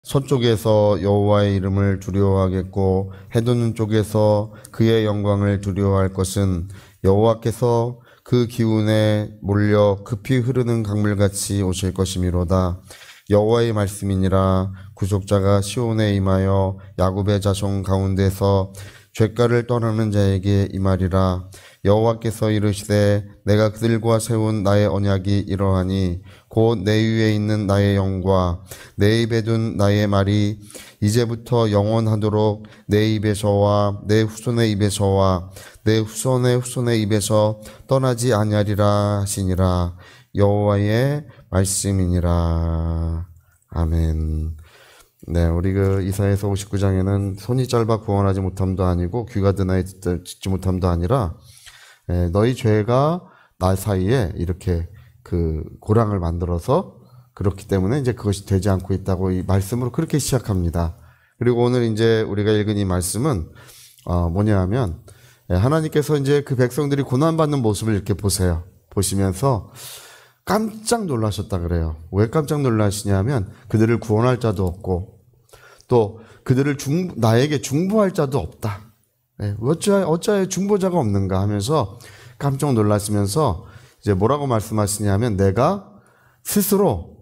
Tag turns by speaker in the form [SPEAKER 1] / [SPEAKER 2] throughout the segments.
[SPEAKER 1] 서쪽에서 여호와의 이름을 두려워하겠고 해돋는 쪽에서 그의 영광을 두려워할 것은 여호와께서 그 기운에 몰려 급히 흐르는 강물같이 오실 것이미로다. 여호와의 말씀이니라. 구속자가 시온에 임하여 야곱의 자손 가운데서 죄가를 떠나는 자에게 임하리라. 여호와께서 이르시되 내가 그들과 세운 나의 언약이 이러하니 곧 내 위에 있는 나의 영과 내 입에 둔 나의 말이 이제부터 영원하도록 내 입에서와 내 후손의 입에서와 내 후손의 후손의 입에서 떠나지 아니하리라 하시니라. 여호와의 말씀이니라. 아멘. 네, 우리 이사야서 59장에는 손이 짧아 구원하지 못함도 아니고 귀가 드나이 듣지 못함도 아니라 너희 죄가 나 사이에 이렇게 고랑을 만들어서 그렇기 때문에 이제 그것이 되지 않고 있다고 이 말씀으로 그렇게 시작합니다. 그리고 오늘 이제 우리가 읽은 이 말씀은 뭐냐 하면 하나님께서 이제 그 백성들이 고난받는 모습을 이렇게 보시면서 깜짝 놀라셨다 그래요. 왜 깜짝 놀라시냐면 그들을 구원할 자도 없고 또 그들을 나에게 중보할 자도 없다. 어찌하여 중보자가 없는가 하면서 깜짝 놀라시면서 이제 뭐라고 말씀하시냐면 내가 스스로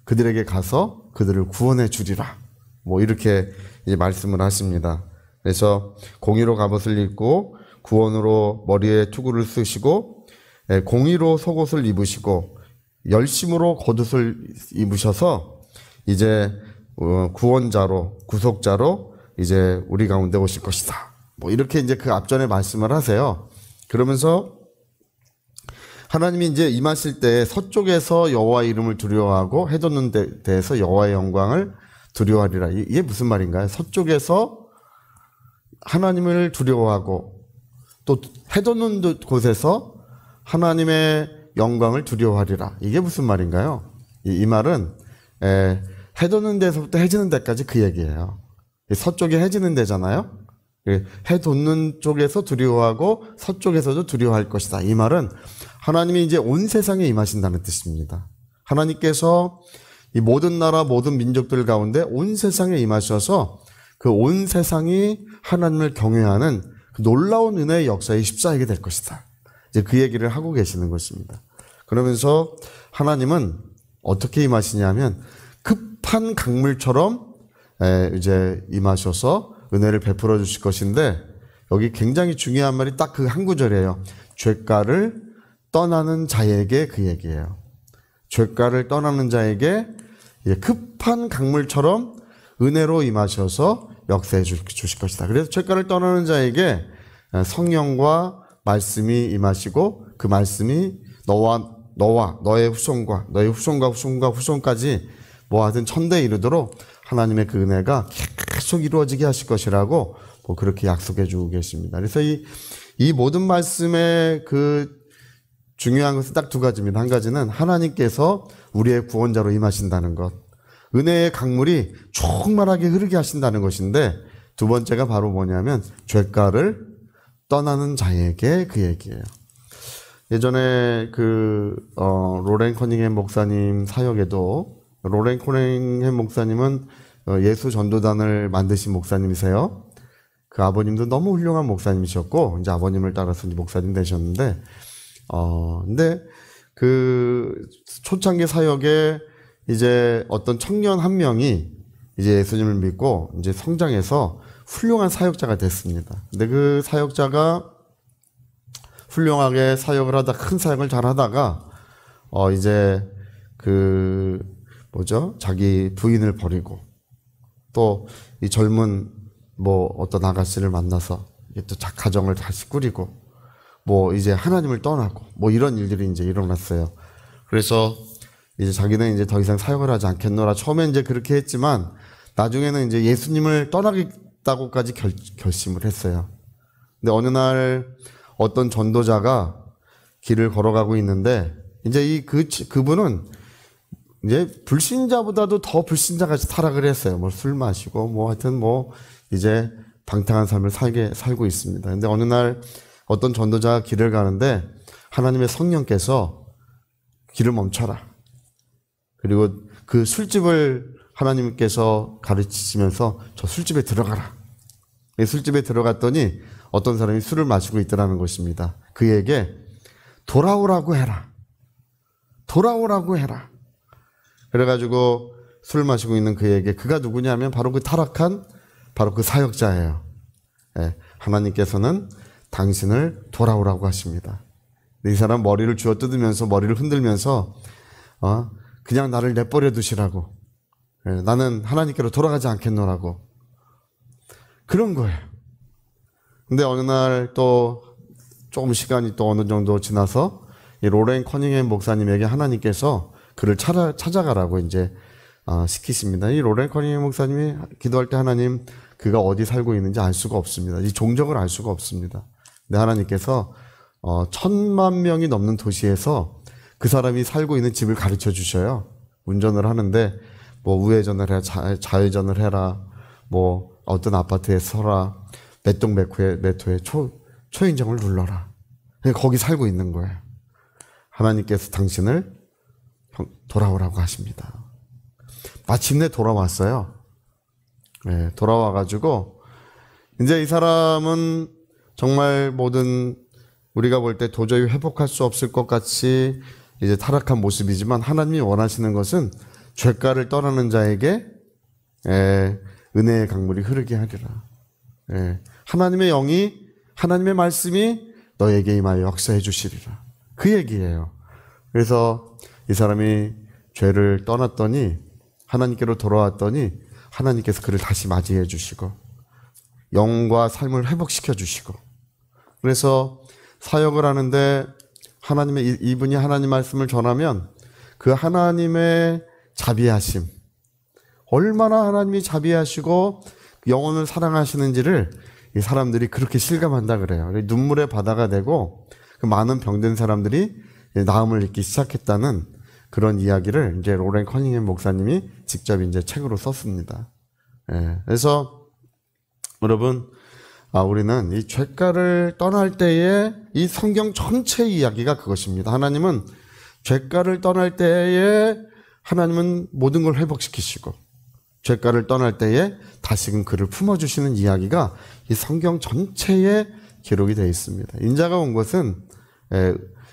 [SPEAKER 1] 그들에게 가서 그들을 구원해 주리라. 뭐 이렇게 이제 말씀을 하십니다. 그래서 공의로 갑옷을 입고 구원으로 머리에 투구를 쓰시고 공의로 속옷을 입으시고 열심으로 겉옷을 입으셔서 이제 구원자로 구속자로 이제 우리 가운데 오실 것이다. 뭐 이렇게 이제 그 앞전에 말씀을 하세요. 그러면서 하나님이 이제 임하실 때 서쪽에서 여호와의 이름을 두려워하고 해돋는 데에서 여호와의 영광을 두려워하리라. 이게 무슨 말인가요? 서쪽에서 하나님을 두려워하고 또 해돋는 곳에서 하나님의 영광을 두려워하리라. 이게 무슨 말인가요? 이 말은 해돋는 데서부터 해지는 데까지 그 얘기예요. 서쪽이 해지는 데잖아요. 해 돋는 쪽에서 두려워하고 서쪽에서도 두려워할 것이다. 이 말은 하나님이 이제 온 세상에 임하신다는 뜻입니다. 하나님께서 이 모든 나라 모든 민족들 가운데 온 세상에 임하셔서 그 온 세상이 하나님을 경외하는 그 놀라운 은혜의 역사에 십자하게 될 것이다. 이제 그 얘기를 하고 계시는 것입니다. 그러면서 하나님은 어떻게 임하시냐면 급한 강물처럼 이제 임하셔서 은혜를 베풀어 주실 것인데 여기 굉장히 중요한 말이 딱 그 한 구절이에요. 죄가를 떠나는 자에게 그 얘기예요. 죄가를 떠나는 자에게 급한 강물처럼 은혜로 임하셔서 역사해 주실 것이다. 그래서 죄가를 떠나는 자에게 성령과 말씀이 임하시고 그 말씀이 너와 너의 후손과 너의 후손과 후손과 후손까지 뭐 하여튼 천대에 이르도록 하나님의 그 은혜가 계속 이루어지게 하실 것이라고 뭐 그렇게 약속해 주고 계십니다. 그래서 이 모든 말씀의 그 중요한 것은 딱 두 가지입니다. 한 가지는 하나님께서 우리의 구원자로 임하신다는 것, 은혜의 강물이 충만하게 흐르게 하신다는 것인데 두 번째가 바로 뭐냐면 죄가를 떠나는 자에게 그 얘기예요. 예전에 로렌 커닝햄 목사님 사역에도 로렌 커닝햄 목사님은 예수 전도단을 만드신 목사님이세요. 그 아버님도 너무 훌륭한 목사님이셨고 이제 아버님을 따라서 이제 목사님 되셨는데 근데 그 초창기 사역에 이제 어떤 청년 한 명이 이제 예수님을 믿고 이제 성장해서 훌륭한 사역자가 됐습니다. 근데 그 사역자가 훌륭하게 사역을 하다 큰 사역을 잘 하다가 이제 자기 부인을 버리고 또 이 젊은 뭐 어떤 아가씨를 만나서 또 가정을 다시 꾸리고 뭐 이제 하나님을 떠나고 뭐 이런 일들이 이제 일어났어요. 그래서 이제 자기는 이제 더 이상 사역을 하지 않겠노라. 처음엔 이제 그렇게 했지만 나중에는 이제 예수님을 떠나겠다고까지 결심을 했어요. 근데 어느 날 어떤 전도자가 길을 걸어가고 있는데 이제 그분은 이제 불신자보다도 더 불신자같이 타락을 했어요. 뭐 술 마시고 뭐 하여튼 뭐 이제 방탕한 삶을 살고 있습니다. 근데 어느 날 어떤 전도자가 길을 가는데 하나님의 성령께서 길을 멈춰라. 그리고 그 술집을 하나님께서 가르치시면서 저 술집에 들어가라. 술집에 들어갔더니 어떤 사람이 술을 마시고 있더라는 것입니다. 그에게 돌아오라고 해라. 돌아오라고 해라. 그래가지고 술 마시고 있는 그에게 그가 누구냐면 바로 그 타락한 바로 그 사역자예요. 예, 하나님께서는 당신을 돌아오라고 하십니다. 이 사람 머리를 쥐어 뜯으면서 머리를 흔들면서 그냥 나를 내버려 두시라고. 예, 나는 하나님께로 돌아가지 않겠노라고. 그런 거예요. 근데 어느 날 또 조금 시간이 또 어느 정도 지나서 이 로렌 커닝햄 목사님에게 하나님께서 그를 찾아가라고 이제 시키십니다. 이 로렌 커닝햄 목사님이 기도할 때 하나님 그가 어디 살고 있는지 알 수가 없습니다. 이 종적을 알 수가 없습니다. 근데 하나님께서 1,000만 명이 넘는 도시에서 그 사람이 살고 있는 집을 가르쳐 주셔요. 운전을 하는데 뭐 우회전을 해, 좌회전을 해라. 뭐 어떤 아파트에 서라. 몇 동 몇 호에 초인종을 눌러라. 거기 살고 있는 거예요. 하나님께서 당신을 돌아오라고 하십니다. 마침내 돌아왔어요. 네, 돌아와가지고 이제 이 사람은 정말 모든 우리가 볼 때 도저히 회복할 수 없을 것 같이 이제 타락한 모습이지만 하나님이 원하시는 것은 죄가를 떠나는 자에게 은혜의 강물이 흐르게 하리라. 하나님의 영이 하나님의 말씀이 너에게 임하여 역사해 주시리라. 그 얘기예요. 그래서 이 사람이 죄를 떠났더니 하나님께로 돌아왔더니 하나님께서 그를 다시 맞이해 주시고 영과 삶을 회복시켜 주시고 그래서 사역을 하는데 이분이 하나님 말씀을 전하면 그 하나님의 자비하심 얼마나 하나님이 자비하시고 영혼을 사랑하시는지를 이 사람들이 그렇게 실감한다 그래요. 눈물의 바다가 되고 그 많은 병든 사람들이 나음을 잊기 시작했다는 그런 이야기를 이제 로렌 커닝햄 목사님이 직접 이제 책으로 썼습니다. 그래서 여러분, 우리는 이 죄가를 떠날 때에 이 성경 전체 이야기가 그것입니다. 하나님은 죄가를 떠날 때에 하나님은 모든 걸 회복시키시고 죄가를 떠날 때에 다시금 그를 품어주시는 이야기가 이 성경 전체에 기록이 되어 있습니다. 인자가 온 것은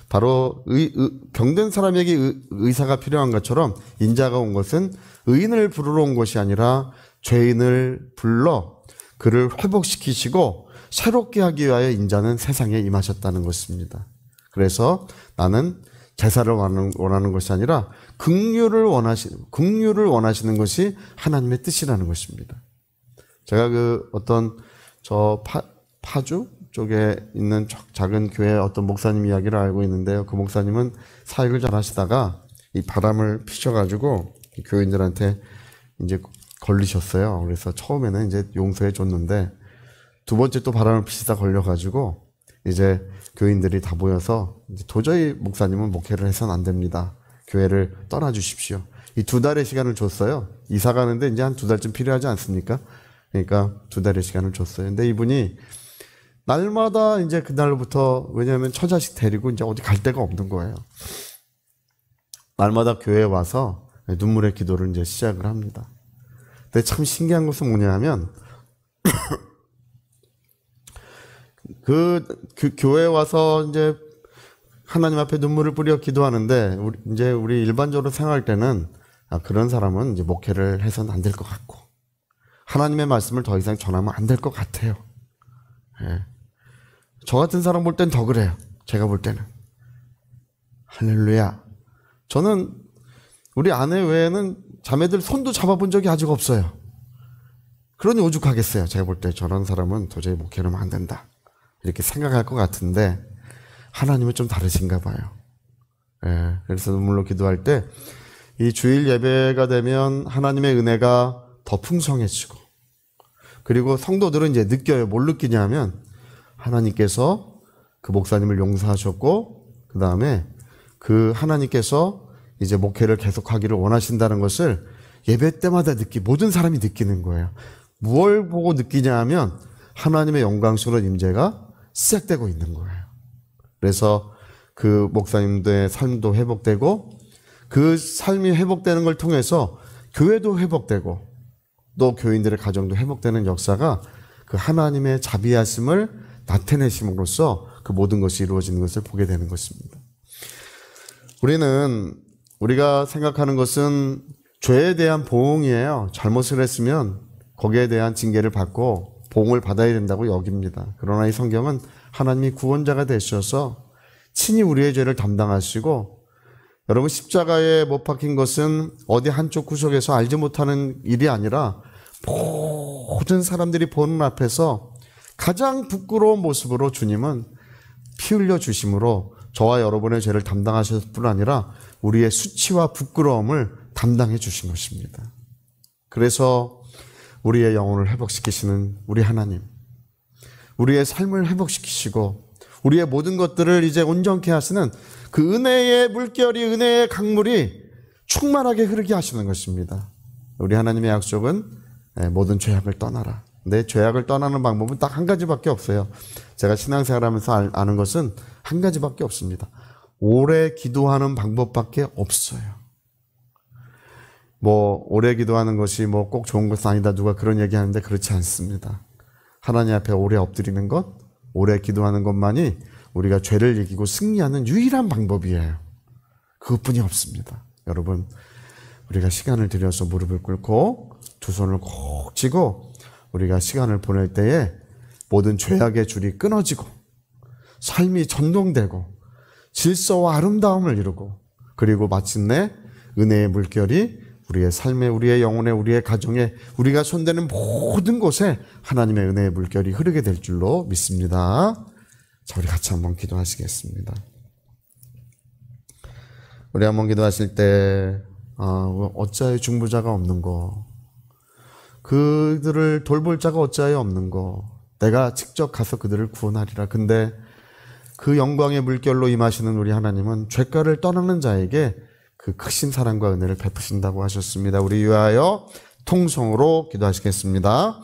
[SPEAKER 1] 바로 병든 사람에게 의사가 필요한 것처럼 인자가 온 것은 의인을 부르러 온 것이 아니라 죄인을 불러 그를 회복시키시고 새롭게 하기 위하여 인자는 세상에 임하셨다는 것입니다. 그래서 나는 제사를 원하는 것이 아니라 긍휼을 원하시는 것이 하나님의 뜻이라는 것입니다. 제가 파주 쪽에 있는 작은 교회 어떤 목사님 이야기를 알고 있는데요. 그 목사님은 사역을 잘 하시다가 이 바람을 피셔가지고 교인들한테 이제 걸리셨어요. 그래서 처음에는 이제 용서해 줬는데 두 번째 또 바람을 피시다 걸려가지고 이제 교인들이 다 모여서 이제 도저히 목사님은 목회를 해서는 안 됩니다. 교회를 떠나주십시오. 이 2달의 시간을 줬어요. 이사 가는데 이제 한 2달쯤 필요하지 않습니까? 그러니까 2달의 시간을 줬어요. 근데 이분이 날마다 이제 그날부터 왜냐하면 처자식 데리고 이제 어디 갈 데가 없는 거예요. 날마다 교회에 와서 눈물의 기도를 이제 시작을 합니다. 근데 참 신기한 것은 뭐냐면 그 교회에 와서 이제 하나님 앞에 눈물을 뿌려 기도하는데 우리 일반적으로 생각할 때는 그런 사람은 이제 목회를 해서는 안 될 것 같고 하나님의 말씀을 더 이상 전하면 안 될 것 같아요. 저 같은 사람 볼 땐 더 그래요. 제가 볼 때는. 할렐루야. 저는 우리 아내 외에는 자매들 손도 잡아본 적이 아직 없어요. 그러니 오죽하겠어요. 제가 볼 때 저런 사람은 도저히 목회를 하면 안 된다. 이렇게 생각할 것 같은데 하나님은 좀 다르신가 봐요. 그래서 눈물로 기도할 때 이 주일 예배가 되면 하나님의 은혜가 더 풍성해지고 그리고 성도들은 이제 느껴요. 뭘 느끼냐면 하나님께서 그 목사님을 용서하셨고 그 다음에 그 하나님께서 이제 목회를 계속하기를 원하신다는 것을 예배 때마다 모든 사람이 느끼는 거예요. 무엇을 보고 느끼냐 하면 하나님의 영광스러운 임재가 시작되고 있는 거예요. 그래서 그 목사님들의 삶도 회복되고 그 삶이 회복되는 걸 통해서 교회도 회복되고 또 교인들의 가정도 회복되는 역사가 그 하나님의 자비하심을 나타내심으로써 그 모든 것이 이루어지는 것을 보게 되는 것입니다. 우리가 생각하는 것은 죄에 대한 보응이에요. 잘못을 했으면 거기에 대한 징계를 받고 보응을 받아야 된다고 여깁니다. 그러나 이 성경은 하나님이 구원자가 되셔서 친히 우리의 죄를 담당하시고, 여러분, 십자가에 못 박힌 것은 어디 한쪽 구석에서 알지 못하는 일이 아니라 모든 사람들이 보는 앞에서 가장 부끄러운 모습으로 주님은 피 흘려 주심으로 저와 여러분의 죄를 담당하셨을 뿐 아니라 우리의 수치와 부끄러움을 담당해 주신 것입니다. 그래서 우리의 영혼을 회복시키시는 우리 하나님, 우리의 삶을 회복시키시고 우리의 모든 것들을 이제 온전케 하시는 그 은혜의 물결이, 은혜의 강물이 충만하게 흐르게 하시는 것입니다. 우리 하나님의 약속은 모든 죄악을 떠나라. 내 죄악을 떠나는 방법은 딱 한 가지밖에 없어요. 제가 신앙생활하면서 아는 것은 한 가지밖에 없습니다. 오래 기도하는 방법밖에 없어요. 오래 기도하는 것이 꼭 좋은 것은 아니다, 누가 그런 얘기하는데 그렇지 않습니다. 하나님 앞에 오래 엎드리는 것, 오래 기도하는 것만이 우리가 죄를 이기고 승리하는 유일한 방법이에요. 그것뿐이 없습니다. 여러분, 우리가 시간을 들여서 무릎을 꿇고 두 손을 꼭 쥐고 우리가 시간을 보낼 때에 모든 죄악의 줄이 끊어지고 삶이 전동되고 질서와 아름다움을 이루고, 그리고 마침내 은혜의 물결이 우리의 삶에, 우리의 영혼에, 우리의 가정에, 우리가 손대는 모든 곳에 하나님의 은혜의 물결이 흐르게 될 줄로 믿습니다. 자, 우리 같이 한번 기도하시겠습니다. 우리 한번 기도하실 때 어찌하여 중보자가 없는 거, 그들을 돌볼 자가 어찌하여 없는 거, 내가 직접 가서 그들을 구원하리라. 근데 그 영광의 물결로 임하시는 우리 하나님은 죄가를 떠나는 자에게 그 크신 사랑과 은혜를 베푸신다고 하셨습니다. 우리 위하여 통성으로 기도하시겠습니다.